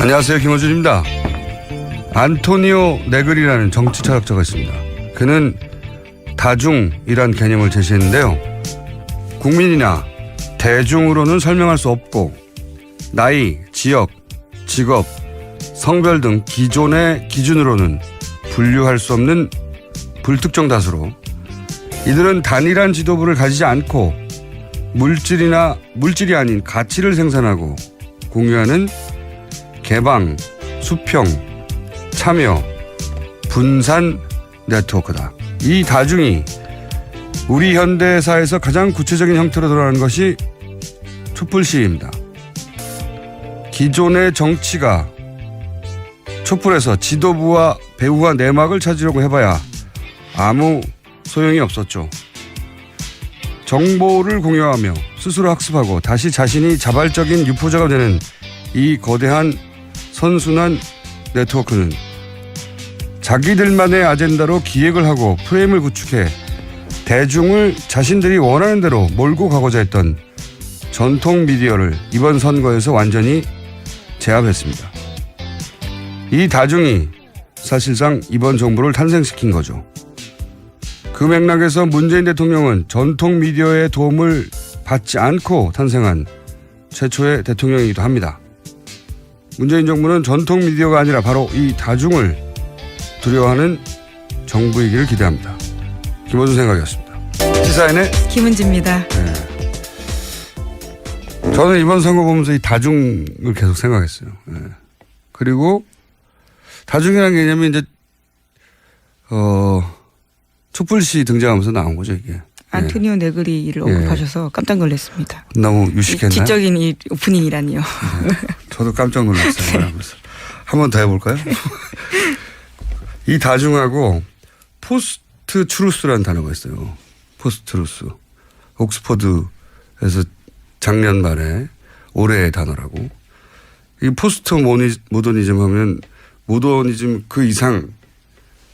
안녕하세요. 김호준입니다. 안토니오 네그리라는 정치철학자가 있습니다. 그는 다중이란 개념을 제시했는데요. 국민이나 대중으로는 설명할 수 없고 나이, 지역, 직업, 성별 등 기존의 기준으로는 분류할 수 없는 불특정 다수로 이들은 단일한 지도부를 가지지 않고 물질이 아닌 가치를 생산하고 공유하는 개방, 수평, 참여, 분산 네트워크다. 이 다중이 우리 현대사에서 가장 구체적인 형태로 드러나는 것이 촛불 시위입니다. 기존의 정치가 촛불에서 지도부와 배후와 내막을 찾으려고 해봐야 아무 소용이 없었죠. 정보를 공유하며 스스로 학습하고 다시 자신이 자발적인 유포자가 되는 이 거대한 선순환 네트워크는 자기들만의 아젠다로 기획을 하고 프레임을 구축해 대중을 자신들이 원하는 대로 몰고 가고자 했던 전통 미디어를 이번 선거에서 완전히 제압했습니다. 이 다중이 사실상 이번 정부를 탄생시킨 거죠. 그 맥락에서 문재인 대통령은 전통 미디어의 도움을 받지 않고 탄생한 최초의 대통령이기도 합니다. 문재인 정부는 전통 미디어가 아니라 바로 이 다중을 두려워하는 정부이기를 기대합니다. 김호준 생각이었습니다. 시사인의 김은지입니다. 네. 저는 이번 선거 보면서 이 다중을 계속 생각했어요. 네. 그리고 다중이라는 개념이 이제 촛불시 등장하면서 나온 거죠, 이게. 안토니오 네그리를 언급하셔서 깜짝 놀랐습니다. 너무 유식했나요? 지적인 이 오프닝이라니요. 네. 저도 깜짝 놀랐어요. 한 번 더 해볼까요? 이 다중하고 포스트 트루스라는 단어가 있어요. 포스트 트루스. 옥스퍼드에서 작년 말에 올해의 단어라고. 이 포스트 모더니즘 하면 모더니즘 그 이상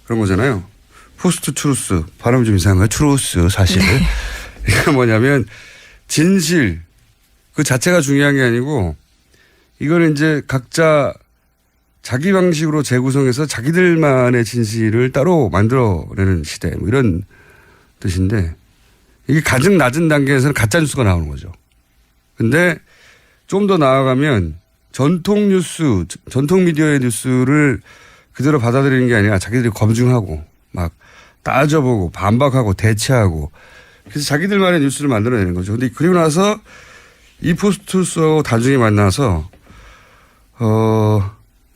그런 거잖아요. 포스트 트루스. 발음이 좀 이상해요. 트루스 사실. 네. 이게 뭐냐면 진실 그 자체가 중요한 게 아니고 이거는 이제 각자 자기 방식으로 재구성해서 자기들만의 진실을 따로 만들어내는 시대 뭐 이런 뜻인데 이게 가장 낮은 단계에서는 가짜뉴스가 나오는 거죠. 근데 좀 더 나아가면 전통 뉴스, 전통 미디어의 뉴스를 그대로 받아들이는 게 아니라 자기들이 검증하고 막 따져보고 반박하고 대체하고 그래서 자기들만의 뉴스를 만들어내는 거죠. 근데 그리고 나서 이 포스트루스하고 다중이 만나서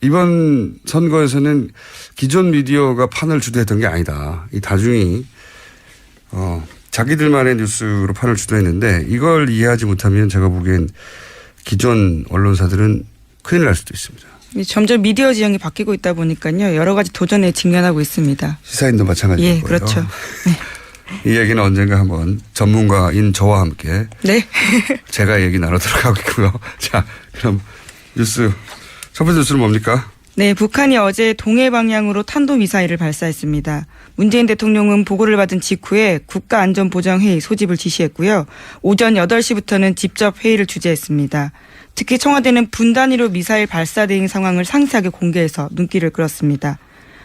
이번 선거에서는 기존 미디어가 판을 주도했던 게 아니다. 이 다중이 자기들만의 뉴스로 판을 주도했는데 이걸 이해하지 못하면 제가 보기엔 기존 언론사들은 큰일 날 수도 있습니다. 점점 미디어 지형이 바뀌고 있다 보니까요. 여러 가지 도전에 직면하고 있습니다. 시사인도 마찬가지일 거예요. 그렇죠. 네. 이 얘기는 언젠가 한번 전문가인 저와 함께 네. 제가 얘기 나누도록 하겠고요. 자, 그럼 뉴스 첫 번째 뉴스는 뭡니까? 네, 북한이 어제 동해 방향으로 탄도미사일을 발사했습니다. 문재인 대통령은 보고를 받은 직후에 국가안전보장회의 소집을 지시했고요. 오전 8시부터는 직접 회의를 주재했습니다. 특히 청와대는 분 단위로 미사일 발사 대응 상황을 상세하게 공개해서 눈길을 끌었습니다.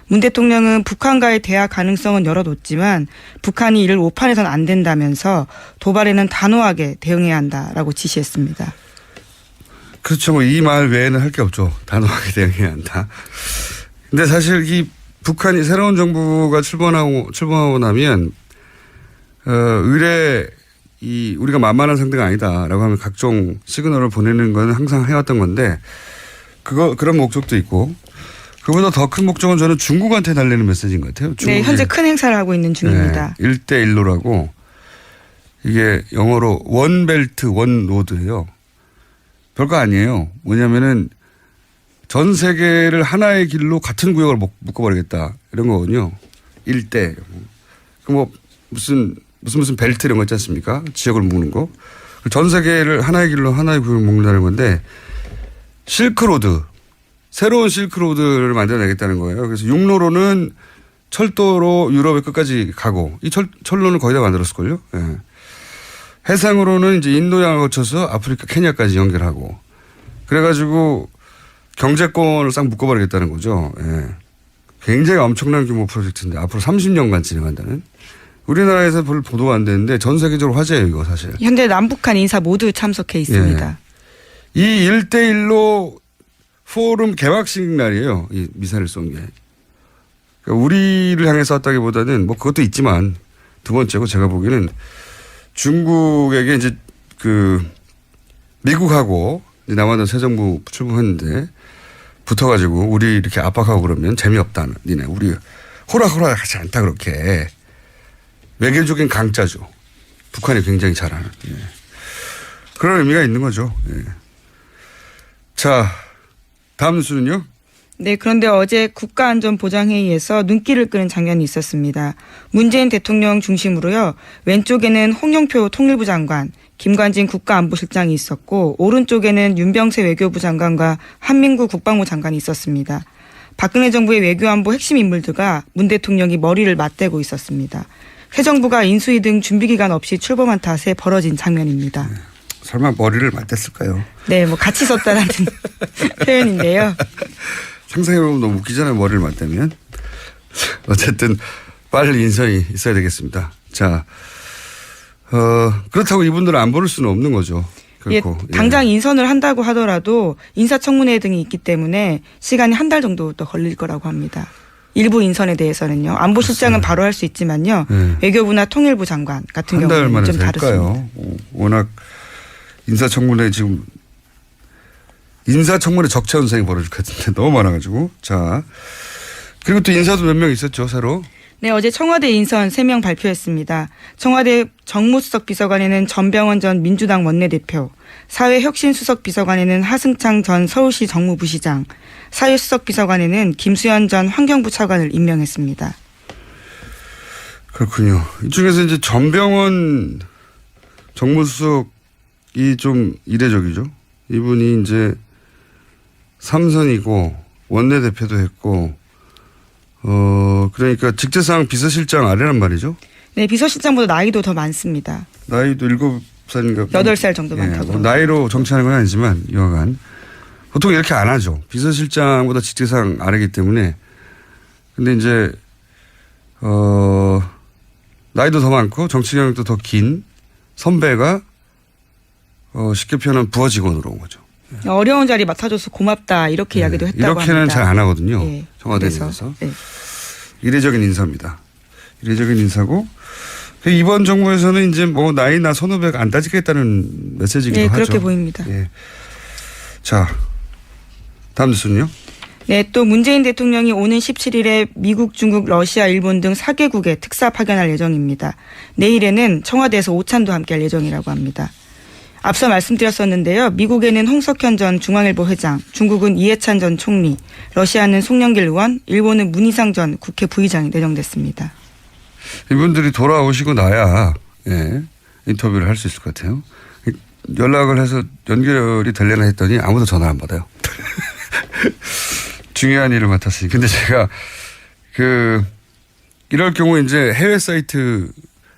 문 대통령은 북한과의 대화 가능성은 열어뒀지만 북한이 이를 오판해서는 안 된다면서 도발에는 단호하게 대응해야 한다라고 지시했습니다. 그렇죠. 뭐 이 말 외에는 할 게 없죠. 단호하게 대응해야 한다. 근데 사실 이 북한이 새로운 정부가 출범하고 나면 의뢰 우리가 만만한 상대가 아니다라고 하면 각종 시그널을 보내는 건 항상 해왔던 건데 그런 목적도 있고 그보다 더 큰 목적은 저는 중국한테 달리는 메시지인 것 같아요. 네, 현재 큰 행사를 하고 있는 중입니다. 네, 1대1로라고 이게 영어로 원 벨트 원 로드예요. 별거 아니에요. 뭐냐면은 전 세계를 하나의 길로 같은 구역을 묶어버리겠다 이런 거거든요. 1대. 뭐 무슨 벨트 이런 거 있지 않습니까? 지역을 묶는 거. 전 세계를 하나의 길로 하나의 구역을 묶는다는 건데 실크로드. 새로운 실크로드를 만들어내겠다는 거예요. 그래서 육로로는 철도로 유럽의 끝까지 가고 이 철로는 거의 다 만들었을걸요. 예. 해상으로는 이제 인도양을 거쳐서 아프리카 케냐까지 연결하고 그래가지고 경제권을 싹 묶어버리겠다는 거죠. 예. 굉장히 엄청난 규모 프로젝트인데 앞으로 30년간 진행한다는. 우리나라에서 별로 보도가 안 되는데 전 세계적으로 화제예요, 이거 사실. 현재 남북한 인사 모두 참석해 있습니다. 이 1대1로 포럼 개막식 날이에요. 이 미사일을 쏜 게. 그러니까 우리를 향해 쐈다기보다는 뭐 그것도 있지만 두 번째고 제가 보기에는 중국에게 이제 그 미국하고 이제 남아던 새 정부 출범했는데 붙어가지고 우리 이렇게 압박하고 그러면 재미없다. 니네 우리 호락호락 하지 않다 그렇게. 외교적인 강자죠. 북한이 굉장히 잘하는. 예. 그런 의미가 있는 거죠. 예. 자, 다음 뉴스는요. 네, 그런데 어제 국가안전보장회의에서 눈길을 끄는 장면이 있었습니다. 문재인 대통령 중심으로요. 왼쪽에는 홍영표 통일부 장관, 김관진 국가안보실장이 있었고 오른쪽에는 윤병세 외교부 장관과 한민구 국방부 장관이 있었습니다. 박근혜 정부의 외교안보 핵심 인물들과 문 대통령이 머리를 맞대고 있었습니다. 새 정부가 인수위 등 준비기간 없이 출범한 탓에 벌어진 장면입니다. 설마 머리를 맞댔을까요? 네, 뭐 같이 썼다라는 표현인데요. 상상해보면 너무 웃기잖아요. 머리를 맞대면. 어쨌든 빨리 인선이 있어야 되겠습니다. 자, 그렇다고 이분들은 안 부를 수는 없는 거죠. 결코. 예, 당장 인선을 한다고 하더라도 인사청문회 등이 있기 때문에 시간이 한 달 정도 더 걸릴 거라고 합니다. 일부 인선에 대해서는요. 안보실장은 바로 할 수 있지만요. 네. 외교부나 통일부 장관 같은 한 달 경우는 만에 좀 다릅니다. 워낙 인사청문회 지금 인사청문회 적자 현상이 벌어질 것 같은데 너무 많아가지고. 자, 그리고 또 인사도 몇 명 있었죠 새로. 네, 어제 청와대 인선 3명 발표했습니다. 청와대 정무수석 비서관에는 전병헌 전 민주당 원내대표, 사회혁신수석 비서관에는 하승창 전 서울시 정무부시장, 사회수석 비서관에는 김수현 전 환경부 차관을 임명했습니다. 그렇군요. 이 중에서 이제 전병헌 정무수석이 좀 이례적이죠. 이분이 이제 삼선이고 원내대표도 했고 그러니까 직제상 비서실장 아래란 말이죠. 네, 비서실장보다 나이도 더 많습니다. 나이도 7살인가. 8살 정도 예, 많다고. 뭐 나이로 정치하는 건 아니지만 여하간 보통 이렇게 안 하죠. 비서실장보다 직제상 아래기 때문에. 근데 이제 나이도 더 많고 정치 경력도 더 긴 선배가 쉽게 표현하면 부하 직원으로 온 거죠. 어려운 자리 맡아줘서 고맙다 이렇게 이야기도 했다고 합니다. 이렇게는 잘 안 하거든요. 예, 청와대에서. 네. 이례적인 인사입니다. 이례적인 인사고 이번 정부에서는 이제 뭐 나이나 선후배가 안 따지겠다는 메시지기도 네, 하죠. 그렇게 보입니다. 예. 자, 다음 뉴스는요. 네, 또 문재인 대통령이 오는 17일에 미국, 중국, 러시아, 일본 등 4개국에 특사 파견할 예정입니다. 내일에는 청와대에서 오찬도 함께할 예정이라고 합니다. 앞서 말씀드렸었는데요. 미국에는 홍석현 전 중앙일보 회장, 중국은 이해찬 전 총리, 러시아는 송영길 의원, 일본은 문희상 전 국회 부의장이 내정됐습니다. 이분들이 돌아오시고 나야 인터뷰를 할 수 있을 것 같아요. 연락을 해서 연결이 되려나 했더니 아무도 전화 안 받아요. 중요한 일을 맡았으니. 근데 제가 이럴 경우 이제 해외 사이트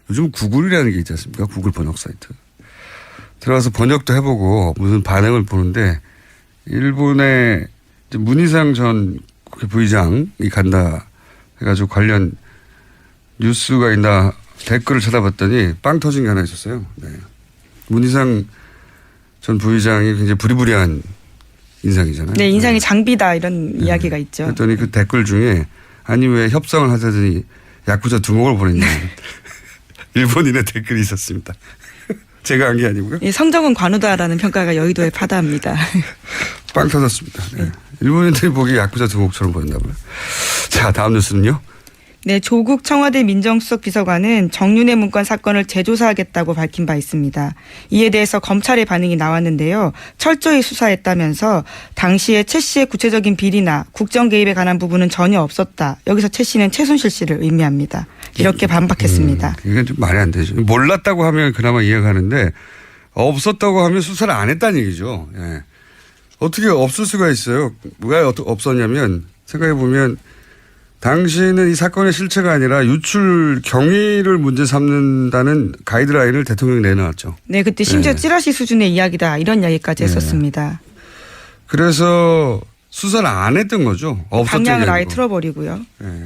요즘 구글이라는 게 있지 않습니까? 구글 번역 사이트. 들어가서 번역도 해보고 무슨 반응을 보는데 일본의 문희상 전 국회 부의장이 간다 해가지고 관련 뉴스가 있나 댓글을 찾아봤더니 빵 터진 게 하나 있었어요. 네. 문희상 전 부의장이 굉장히 부리부리한 인상이잖아요. 네, 인상이 장비다 이런 이야기가 있죠. 그랬더니 그 댓글 중에 아니 왜 협상을 하자더니 야쿠자 두목을 보냈냐. 일본인의 댓글이 있었습니다. 제가 한 게 아니고요. 예, 성정은 관우다라는 평가가 여의도에 파다합니다. 빵 터졌습니다. 네. 일본인들이 보기에 야쿠자 두목처럼 보였나 봐요. 자, 다음 뉴스는요. 네, 조국 청와대 민정수석 비서관은 정윤회 문건 사건을 재조사하겠다고 밝힌 바 있습니다. 이에 대해서 검찰의 반응이 나왔는데요. 철저히 수사했다면서 당시에 최 씨의 구체적인 비리나 국정 개입에 관한 부분은 전혀 없었다. 여기서 최 씨는 최순실 씨를 의미합니다. 이렇게 반박했습니다. 이건 좀 말이 안 되죠. 몰랐다고 하면 그나마 이해가는데 없었다고 하면 수사를 안 했다는 얘기죠. 예. 어떻게 없을 수가 있어요. 왜 없었냐면 생각해 보면 당시는 이 사건의 실체가 아니라 유출 경위를 문제 삼는다는 가이드라인을 대통령이 내놓았죠. 네, 그때 심지어 찌라시 수준의 이야기다 이런 이야기까지 했었습니다. 그래서 수사를 안 했던 거죠. 없었던 게 방향을 아예 아니고. 틀어버리고요. 예.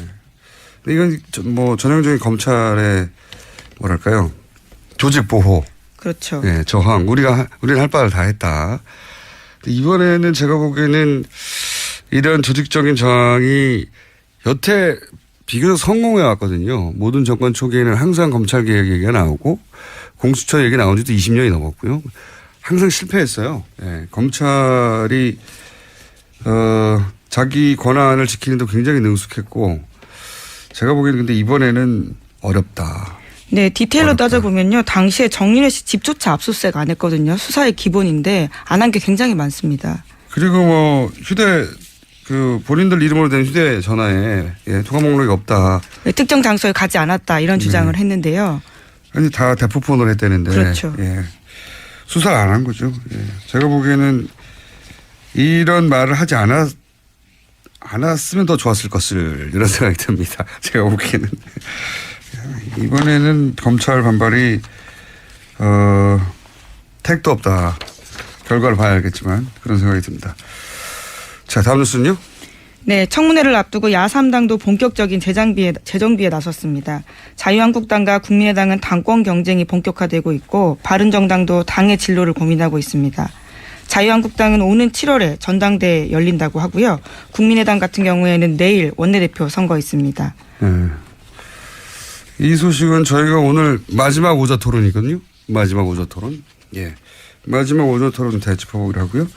근데 이건 뭐 전형적인 검찰의 뭐랄까요. 조직 보호. 그렇죠. 예, 저항. 우리는 할 바를 다 했다. 이번에는 제가 보기에는 이런 조직적인 저항이 여태 비교적 성공해 왔거든요. 모든 정권 초기에는 항상 검찰 개혁 얘기가 나오고 공수처 얘기 나온 지도 20년이 넘었고요. 항상 실패했어요. 예, 검찰이 자기 권한을 지키는 데 굉장히 능숙했고 제가 보기에는 근데 이번에는 어렵다. 네, 디테일로 어렵다. 따져보면요. 당시에 정윤회 씨 집조차 압수수색 안 했거든요. 수사의 기본인데 안 한 게 굉장히 많습니다. 그리고 뭐 본인들 이름으로 된 휴대전화에 통화 목록이 없다. 네, 특정 장소에 가지 않았다 이런 주장을 했는데요. 아니 다 대포폰으로 했다는데. 그렇죠. 예. 수사를 안 한 거죠. 예. 제가 보기에는 이런 말을 하지 않았으면 더 좋았을 것을 이런 생각이 듭니다. 제가 보기에는. 이번에는 검찰 반발이 택도 없다. 결과를 봐야 알겠지만 그런 생각이 듭니다. 자, 다음 뉴스는요. 네, 청문회를 앞두고 야3당도 본격적인 재정비에 나섰습니다. 자유한국당과 국민의당은 당권 경쟁이 본격화되고 있고 바른정당도 당의 진로를 고민하고 있습니다. 자유한국당은 오는 7월에 전당대회 열린다고 하고요. 국민의당 같은 경우에는 내일 원내대표 선거 있습니다. 네. 이 소식은 저희가 오늘 마지막 오자 토론이거든요. 마지막 오자 토론. 예. 마지막 오자 토론 다 짚어보기로 하고요.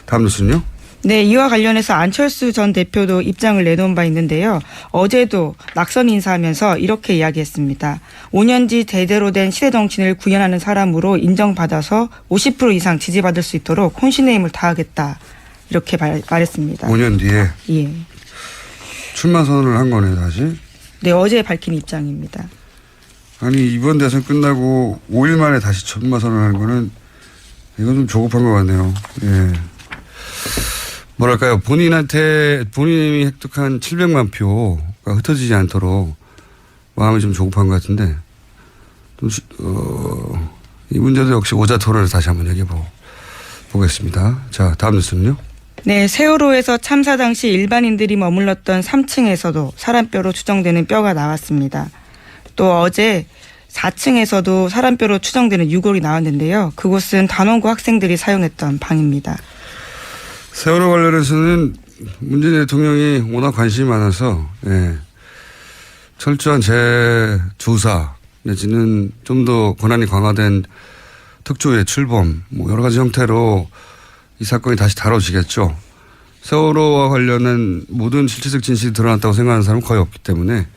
다음 뉴스는요. 네, 이와 관련해서 안철수 전 대표도 입장을 내놓은 바 있는데요. 어제도 낙선 인사하면서 이렇게 이야기했습니다. 5년지 제대로 된 시대 정치인을 구현하는 사람으로 인정받아서 50% 이상 지지받을 수 있도록 혼신의 힘을 다하겠다. 이렇게 말했습니다. 5년 뒤에 예. 출마 선언을 한 거네 다시. 네, 어제 밝힌 입장입니다. 아니 이번 대선 끝나고 5일 만에 다시 출마 선언하는 거는 이건 좀 조급한 것 같네요. 예. 뭐랄까요. 본인이 획득한 700만 표가 흩어지지 않도록 마음이 좀 조급한 것 같은데 이 문제도 역시 오자 토론을 다시 한번 얘기해 보겠습니다. 자, 다음 뉴스는요. 네, 세월호에서 참사 당시 일반인들이 머물렀던 3층에서도 사람뼈로 추정되는 뼈가 나왔습니다. 또 어제 4층에서도 사람뼈로 추정되는 유골이 나왔는데요. 그곳은 단원고 학생들이 사용했던 방입니다. 세월호 관련해서는 문재인 대통령이 워낙 관심이 많아서 철저한 재조사 내지는 좀 더 권한이 강화된 특조위의 출범 뭐 여러 가지 형태로 이 사건이 다시 다뤄지겠죠. 세월호와 관련한 모든 실체적 진실이 드러났다고 생각하는 사람은 거의 없기 때문에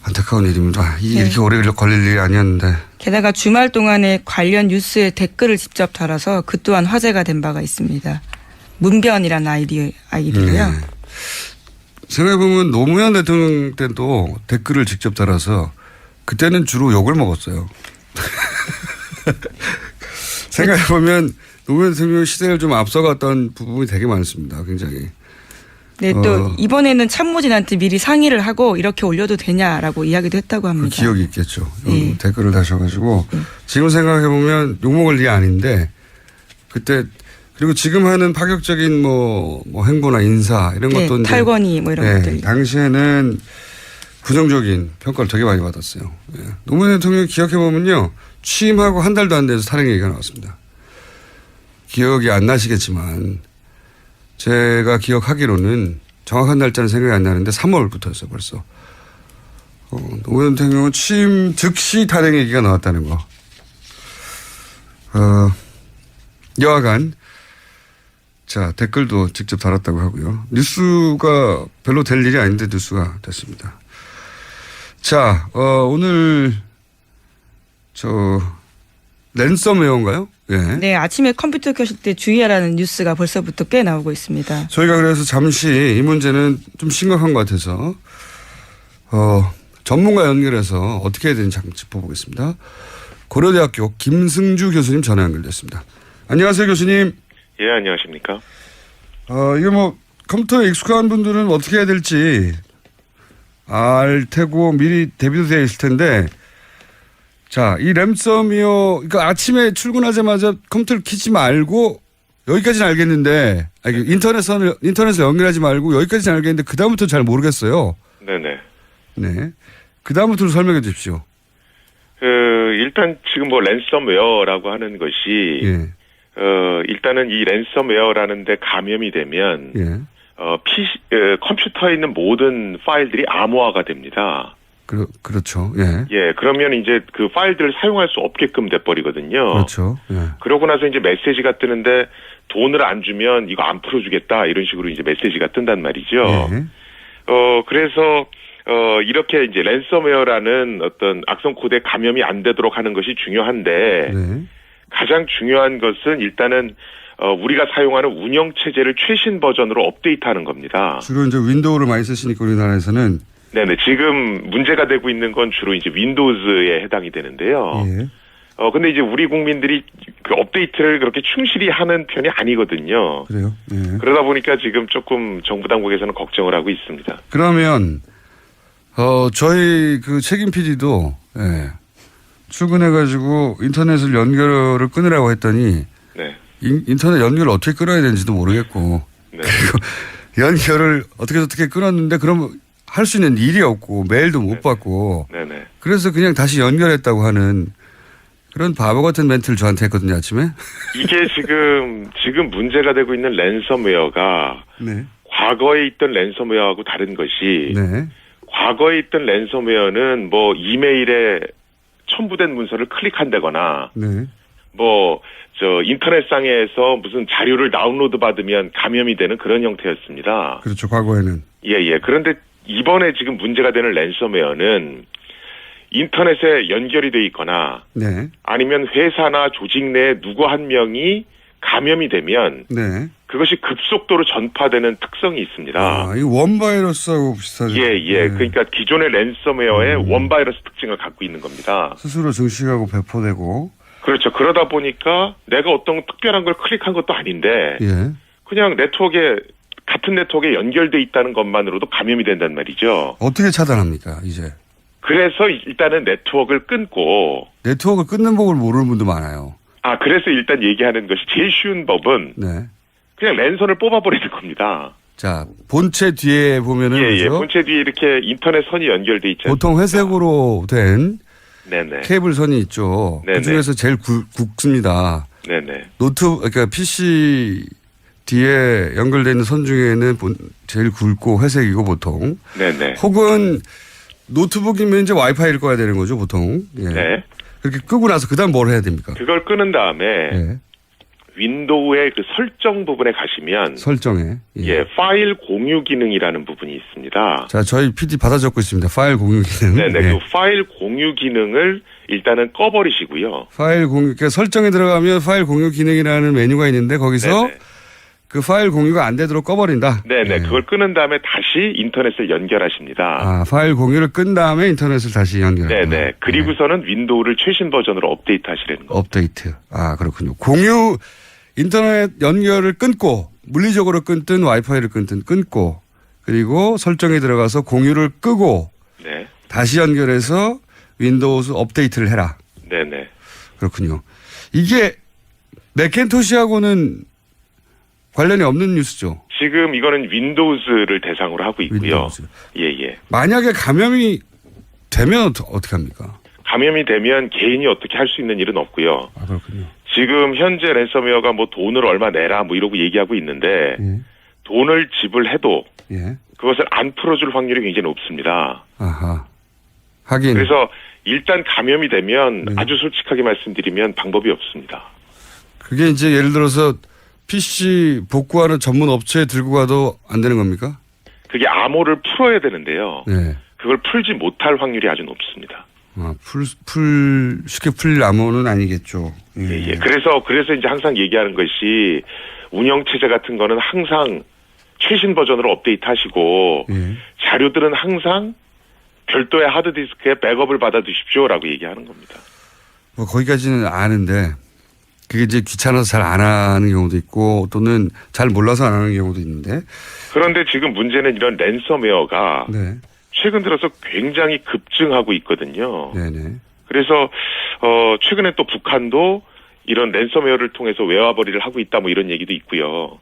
안타까운 일입니다. 이렇게 오래 걸릴 일이 아니었는데. 게다가 주말 동안에 관련 뉴스에 댓글을 직접 달아서 그 또한 화제가 된 바가 있습니다. 문변이라는 아이디고요. 생각해보면 노무현 대통령 때도 댓글을 직접 달아서 그때는 주로 욕을 먹었어요. 생각해보면 노무현 대통령 시대를 좀 앞서갔던 부분이 되게 많습니다. 굉장히. 네, 또 이번에는 참모진한테 미리 상의를 하고 이렇게 올려도 되냐라고 이야기도 했다고 합니다. 그 기억이 있겠죠. 댓글을 다셔가지고 지금 생각해보면 욕먹을 일이 아닌데 그때 그리고 지금 하는 파격적인 뭐 행보나 인사 이런 것도 탈권위 뭐 이런 것들. 당시에는 부정적인 평가를 되게 많이 받았어요. 노무현 대통령 기억해보면요. 취임하고 한 달도 안 돼서 탄핵 얘기가 나왔습니다. 기억이 안 나시겠지만 제가 기억하기로는 정확한 날짜는 생각이 안 나는데 3월부터였어요 벌써. 노무현 대통령은 취임 즉시 탄핵 얘기가 나왔다는 거. 여하간 자 댓글도 직접 달았다고 하고요. 뉴스가 별로 될 일이 아닌데 뉴스가 됐습니다. 자 오늘 랜섬웨어인가요? 예. 네, 아침에 컴퓨터 켜실 때 주의하라는 뉴스가 벌써부터 꽤 나오고 있습니다. 저희가 그래서 잠시 이 문제는 좀 심각한 것 같아서 전문가 연결해서 어떻게 해야 되는지 한번 짚어보겠습니다. 고려대학교 김승주 교수님 전화 연결됐습니다. 안녕하세요, 교수님. 예, 안녕하십니까. 이거 뭐 컴퓨터에 익숙한 분들은 어떻게 해야 될지 알 테고 미리 대비도 되어 있을 텐데 자, 이 랜섬웨어, 그러니까 아침에 출근하자마자 컴퓨터를 켜지 말고 여기까지는 알겠는데 인터넷에 연결하지 말고 여기까지는 알겠는데 그 다음부터 잘 모르겠어요. 네네. 네. 그 다음부터 설명해 주십시오. 일단 지금 뭐 랜섬웨어라고 하는 것이 예. 일단은 이 랜섬웨어라는 데 감염이 되면 예. 컴퓨터에 있는 모든 파일들이 암호화가 됩니다. 그렇죠. 예. 예, 그러면 이제 그 파일들을 사용할 수 없게끔 돼버리거든요. 그렇죠. 예. 그러고 나서 이제 메시지가 뜨는데 돈을 안 주면 이거 안 풀어주겠다 이런 식으로 이제 메시지가 뜬단 말이죠. 예. 그래서 이렇게 이제 랜섬웨어라는 어떤 악성 코드에 감염이 안 되도록 하는 것이 중요한데 네. 가장 중요한 것은 일단은 우리가 사용하는 운영 체제를 최신 버전으로 업데이트하는 겁니다. 주로 이제 윈도우를 많이 쓰시니까 우리나라에서는 네네. 지금 문제가 되고 있는 건 주로 이제 윈도우즈에 해당이 되는데요. 예. 근데 이제 우리 국민들이 그 업데이트를 그렇게 충실히 하는 편이 아니거든요. 그래요. 예. 그러다 보니까 지금 조금 정부 당국에서는 걱정을 하고 있습니다. 그러면 저희 그 책임 PD도 예. 출근해가지고 인터넷을 연결을 끊으라고 했더니 네. 인터넷 연결을 어떻게 끊어야 되는지도 모르겠고 네. 그리고 연결을 어떻게 끊었는데 그럼 할 수 있는 일이 없고 메일도 못 받고 네네. 그래서 그냥 다시 연결했다고 하는 그런 바보 같은 멘트를 저한테 했거든요 아침에. 이게 지금 문제가 되고 있는 랜섬웨어가 네. 과거에 있던 랜섬웨어하고 다른 것이 네. 과거에 있던 랜섬웨어는 뭐 이메일에 첨부된 문서를 클릭한다거나 네. 뭐 인터넷상에서 무슨 자료를 다운로드 받으면 감염이 되는 그런 형태였습니다. 그렇죠. 과거에는. 예. 그런데 이번에 지금 문제가 되는 랜섬웨어는 인터넷에 연결이 돼 있거나 네. 아니면 회사나 조직 내에 누구 한 명이 감염이 되면 네. 그것이 급속도로 전파되는 특성이 있습니다. 아, 이 원바이러스하고 비슷하죠. 예. 네. 그러니까 기존의 랜섬웨어의 원바이러스 특징을 갖고 있는 겁니다. 스스로 증식하고 배포되고. 그렇죠. 그러다 보니까 내가 어떤 특별한 걸 클릭한 것도 아닌데 예. 그냥 같은 네트워크에 연결돼 있다는 것만으로도 감염이 된단 말이죠. 어떻게 차단합니까 이제? 그래서 일단은 네트워크를 끊고 네트워크를 끊는 법을 모르는 분도 많아요. 그래서 일단 얘기하는 것이 제일 쉬운 법은 네. 그냥 랜선을 뽑아버리는 겁니다. 자, 본체 뒤에 보면은 예. 그죠? 본체 뒤에 이렇게 인터넷 선이 연결돼 있잖아요. 보통 회색으로 된 네네. 케이블 선이 있죠. 네네. 그 중에서 제일 굵습니다. 네네. 그러니까 PC 뒤에 연결되어 있는 선 중에는 제일 굵고 회색이고 보통. 네네. 혹은 노트북이면 이제 와이파이를 꺼야 되는 거죠, 보통. 예. 네. 그렇게 끄고 나서 그다음 뭘 해야 됩니까? 그걸 끄는 다음에 예. 윈도우의 그 설정 부분에 가시면 설정에. 예, 파일 공유 기능이라는 부분이 있습니다. 자, 저희 PD 받아 적고 있습니다. 파일 공유 기능. 네네. 예. 그 파일 공유 기능을 일단은 꺼버리시고요. 파일 공유, 그러니까 설정에 들어가면 파일 공유 기능이라는 메뉴가 있는데 거기서 네네. 그 파일 공유가 안 되도록 꺼버린다. 네네. 예. 그걸 끄는 다음에 다시 인터넷을 연결하십니다. 파일 공유를 끈 다음에 인터넷을 다시 연결한다. 네네. 그리고서는 윈도우를 최신 버전으로 업데이트 하시라는 거. 업데이트. 그렇군요. 인터넷 연결을 끊고 물리적으로 끊든 와이파이를 끊든 끊고 그리고 설정에 들어가서 공유를 끄고 네. 다시 연결해서 윈도우즈 업데이트를 해라. 네네. 그렇군요. 이게 맥킨토시하고는 관련이 없는 뉴스죠. 지금 이거는 윈도우즈를 대상으로 하고 있고요. 윈도우즈. 예. 만약에 감염이 되면 어떻게 합니까? 감염이 되면 개인이 어떻게 할 수 있는 일은 없고요. 그렇군요. 지금 현재 랜섬웨어가 뭐 돈을 얼마 내라 뭐 이러고 얘기하고 있는데 예. 돈을 지불해도 예. 그것을 안 풀어줄 확률이 굉장히 높습니다. 아하. 하긴. 그래서 일단 감염이 되면 네. 아주 솔직하게 말씀드리면 방법이 없습니다. 그게 이제 예를 들어서 PC 복구하는 전문 업체에 들고 가도 안 되는 겁니까? 그게 암호를 풀어야 되는데요. 네. 그걸 풀지 못할 확률이 아주 높습니다. 쉽게 풀릴 암호는 아니겠죠. 예. 그래서 이제 항상 얘기하는 것이 운영 체제 같은 거는 항상 최신 버전으로 업데이트 하시고 예. 자료들은 항상 별도의 하드디스크에 백업을 받아 두십시오라고 얘기하는 겁니다. 뭐 거기까지는 아는데 그게 이제 귀찮아서 잘 안 하는 경우도 있고 또는 잘 몰라서 안 하는 경우도 있는데. 그런데 지금 문제는 이런 랜섬웨어가 네. 최근 들어서 굉장히 급증하고 있거든요. 네네. 그래서 최근에 또 북한도 이런 랜섬웨어를 통해서 외화벌이를 하고 있다 뭐 이런 얘기도 있고요.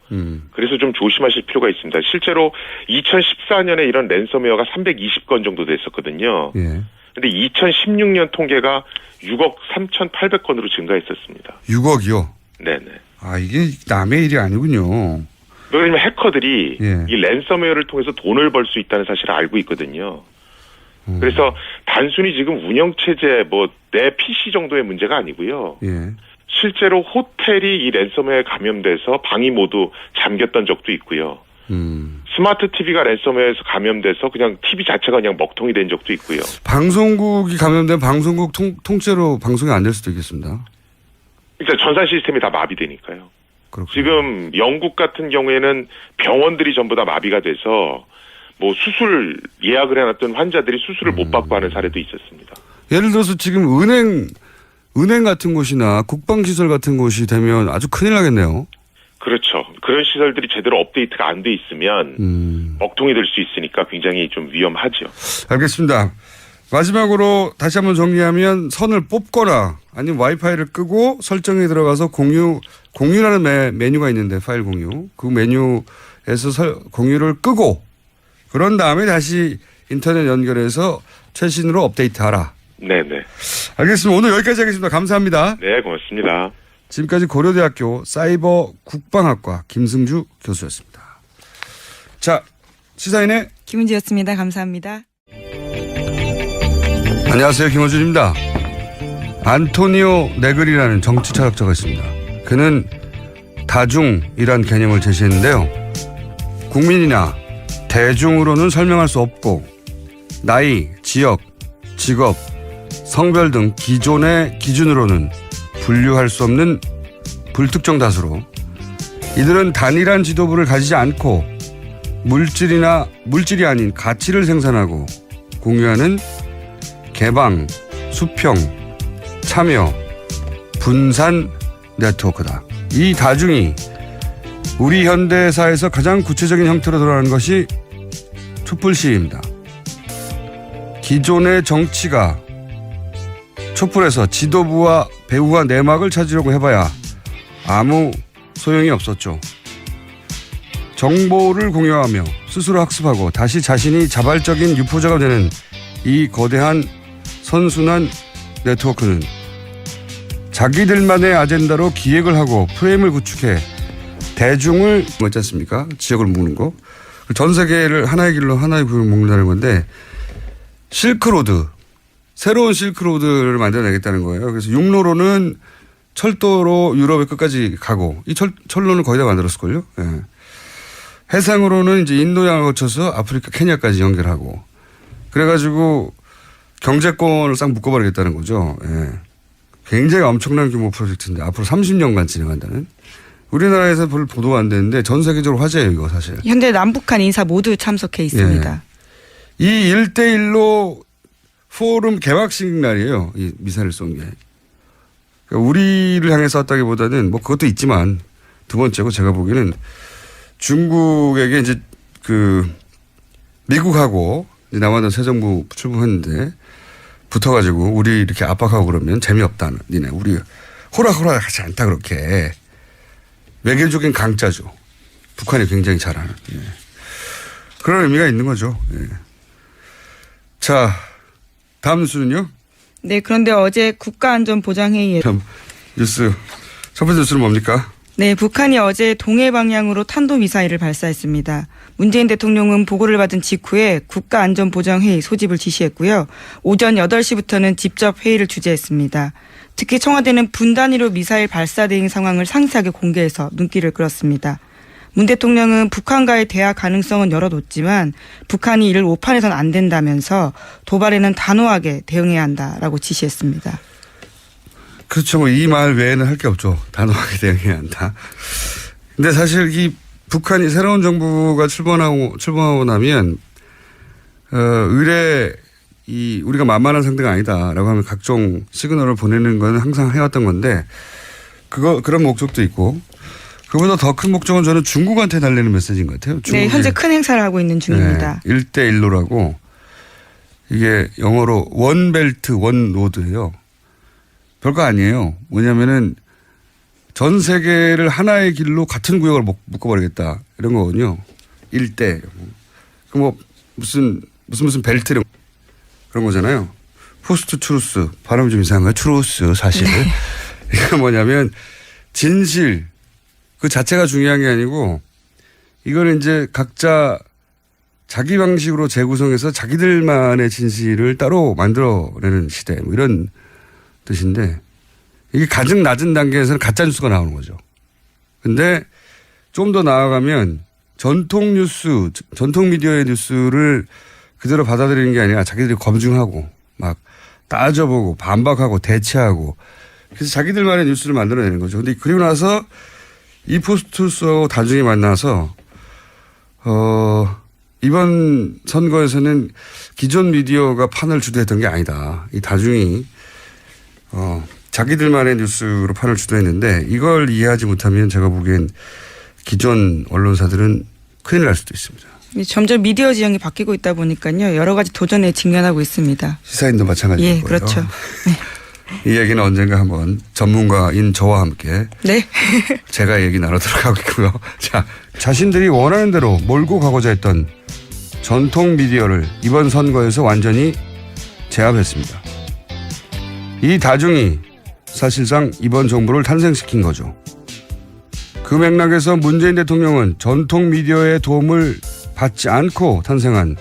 그래서 좀 조심하실 필요가 있습니다. 실제로 2014년에 이런 랜섬웨어가 320건 정도 됐었거든요. 예. 근데 2016년 통계가 6억 3,800건으로 증가했었습니다. 6억이요? 네네. 아, 이게 남의 일이 아니군요. 왜냐면 해커들이 예. 이 랜섬웨어를 통해서 돈을 벌 수 있다는 사실을 알고 있거든요. 그래서 단순히 지금 운영체제 뭐 내 PC 정도의 문제가 아니고요. 예. 실제로 호텔이 이 랜섬웨어에 감염돼서 방이 모두 잠겼던 적도 있고요. 스마트 TV가 랜섬웨어에서 감염돼서 그냥 TV 자체가 그냥 먹통이 된 적도 있고요. 방송국이 감염된 방송국 통째로 방송이 안 될 수도 있겠습니다. 일단 전산 시스템이 다 마비되니까요. 그렇군요. 지금 영국 같은 경우에는 병원들이 전부 다 마비가 돼서 뭐 수술 예약을 해놨던 환자들이 수술을 못 받고 하는 사례도 있었습니다. 예를 들어서 지금 은행 같은 곳이나 국방시설 같은 곳이 되면 아주 큰일 나겠네요. 그렇죠. 그런 시설들이 제대로 업데이트가 안 돼 있으면 먹통이 될 수 있으니까 굉장히 좀 위험하죠. 알겠습니다. 마지막으로 다시 한번 정리하면 선을 뽑거나 아니면 와이파이를 끄고 설정에 들어가서 공유라는 메뉴가 있는데 파일 공유. 그 메뉴에서 공유를 끄고 그런 다음에 다시 인터넷 연결해서 최신으로 업데이트하라. 네네. 알겠습니다. 오늘 여기까지 하겠습니다. 감사합니다. 네, 고맙습니다. 지금까지 고려대학교 사이버 국방학과 김승주 교수였습니다. 자, 시사인의 김은지였습니다. 감사합니다. 안녕하세요. 김어준입니다. 안토니오 네그리라는 정치철학자가 있습니다. 그는 다중이란 개념을 제시했는데요. 국민이나 대중으로는 설명할 수 없고 나이, 지역, 직업, 성별 등 기존의 기준으로는 분류할 수 없는 불특정 다수로 이들은 단일한 지도부를 가지지 않고 물질이 아닌 가치를 생산하고 공유하는 개방, 수평, 참여, 분산 네트워크다. 이 다중이 우리 현대사에서 가장 구체적인 형태로 드러나는 것이 촛불 시위입니다. 기존의 정치가 촛불에서 지도부와 배후와 내막을 찾으려고 해봐야 아무 소용이 없었죠. 정보를 공유하며 스스로 학습하고 다시 자신이 자발적인 유포자가 되는 이 거대한 선순환 네트워크는 자기들만의 아젠다로 기획을 하고 프레임을 구축해 대중을 뭐지 않습니까? 지역을 묶는 거. 전 세계를 하나의 길로 하나의 구역을 묶는다는 건데 실크로드, 새로운 실크로드를 만들어내겠다는 거예요. 그래서 육로로는 철도로 유럽의 끝까지 가고 이 철로는 거의 다 만들었을걸요. 예. 해상으로는 이제 인도양을 거쳐서 아프리카 케냐까지 연결하고 그래가지고 경제권을 싹 묶어버리겠다는 거죠. 예. 굉장히 엄청난 규모 프로젝트인데 앞으로 30년간 진행한다는. 우리나라에서 별로 보도가 안 되는데 전 세계적으로 화제예요, 이거 사실. 현재 남북한 인사 모두 참석해 있습니다. 예. 이 1대1로 포럼 개막식 날이에요. 이 미사일을 쏜 게. 그러니까 우리를 향해 쐈다기보다는 뭐 그것도 있지만 두 번째고 제가 보기에는 중국에게 이제 미국하고 이제 남아던 새 정부 출범했는데 붙어가지고 우리 이렇게 압박하고 그러면 재미없다. 니네 우리 호락호락 하지 않다 그렇게. 외교적인 강자죠. 북한이 굉장히 잘하는. 예. 그런 의미가 있는 거죠. 예. 자, 다음 뉴스는요? 네, 그런데 어제 국가안전보장회의에 뉴스 첫 번째 뉴스는 뭡니까? 네, 북한이 어제 동해 방향으로 탄도미사일을 발사했습니다. 문재인 대통령은 보고를 받은 직후에 국가안전보장회의 소집을 지시했고요. 오전 8시부터는 직접 회의를 주재했습니다. 특히 청와대는 분 단위로 미사일 발사 대응 상황을 상세하게 공개해서 눈길을 끌었습니다. 문 대통령은 북한과의 대화 가능성은 열어뒀지만 북한이 이를 오판해서는 안 된다면서 도발에는 단호하게 대응해야 한다라고 지시했습니다. 그렇죠. 뭐 이 말 외에는 할 게 없죠. 단호하게 대응해야 한다. 근데 사실 이 북한이 새로운 정부가 출범하고 나면 의뢰 우리가 만만한 상대가 아니다라고 하면 각종 시그널을 보내는 건 항상 해왔던 건데 그런 목적도 있고 그보다 더 큰 목적은 저는 중국한테 달리는 메시지인 것 같아요. 네, 현재 큰 행사를 하고 있는 중입니다. 네, 1대1로라고 이게 영어로 원벨트 원로드예요. 별거 아니에요. 뭐냐면은 전 세계를 하나의 길로 같은 구역을 묶어버리겠다 이런 거거든요. 일대. 그 뭐 무슨 벨트 그런 거잖아요. 포스트 트루스. 발음이 좀 이상한가요? 트루스 사실. 이건 뭐냐면 진실 그 자체가 중요한 게 아니고 이거는 이제 각자 자기 방식으로 재구성해서 자기들만의 진실을 따로 만들어내는 시대 뭐 이런 뜻인데 이게 가장 낮은 단계에서는 가짜뉴스가 나오는 거죠. 근데 좀 더 나아가면 전통 뉴스, 전통 미디어의 뉴스를 그대로 받아들이는 게 아니라 자기들이 검증하고 막 따져보고 반박하고 대체하고 그래서 자기들만의 뉴스를 만들어내는 거죠. 근데 그리고 나서 이 포스트하고 다중이 만나서 이번 선거에서는 기존 미디어가 판을 주도했던 게 아니다. 이 다중이 자기들만의 뉴스로 판을 주도했는데 이걸 이해하지 못하면 제가 보기엔 기존 언론사들은 큰일 날 수도 있습니다. 점점 미디어 지형이 바뀌고 있다 보니까요. 여러 가지 도전에 직면하고 있습니다. 시사인도 마찬가지일 예, 거예요. 그렇죠. 네. 이 얘기는 언젠가 한번 전문가인 저와 함께 네. 제가 얘기 나누도록 하겠고요. 자, 자신들이 원하는 대로 몰고 가고자 했던 전통 미디어를 이번 선거에서 완전히 제압했습니다. 이 다중이 사실상 이번 정부를 탄생시킨 거죠. 그 맥락에서 문재인 대통령은 전통 미디어의 도움을 받지 않고 탄생한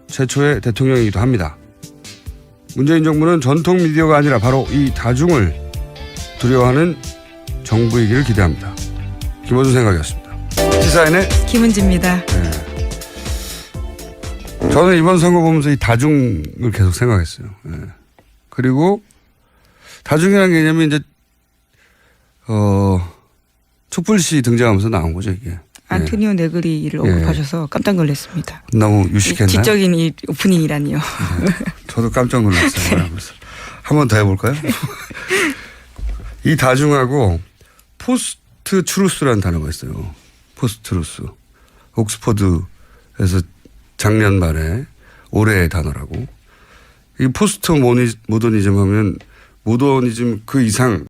최초의 대통령이기도 합니다. 문재인 정부는 전통 미디어가 아니라 바로 이 다중을 두려워하는 정부이기를 기대합니다. 김호준 생각이었습니다. 시사인의 김은지입니다. 네. 저는 이번 선거 보면서 이 다중을 계속 생각했어요. 네. 그리고 다중이라는 개념이 이제 촛불시 등장하면서 나온 거죠 이게. 안토니오 네그리를 언급하셔서 깜짝 놀랐습니다. 너무 유식했나요? 지적인 이 오프닝이라니요. 네. 저도 깜짝 놀랐어요. 한 번 더 해볼까요? 이 다중하고 포스트 트루스라는 단어가 있어요. 포스트 트루스. 옥스퍼드에서 작년 말에 올해의 단어라고. 이 포스트 모더니즘 하면 모더니즘 그 이상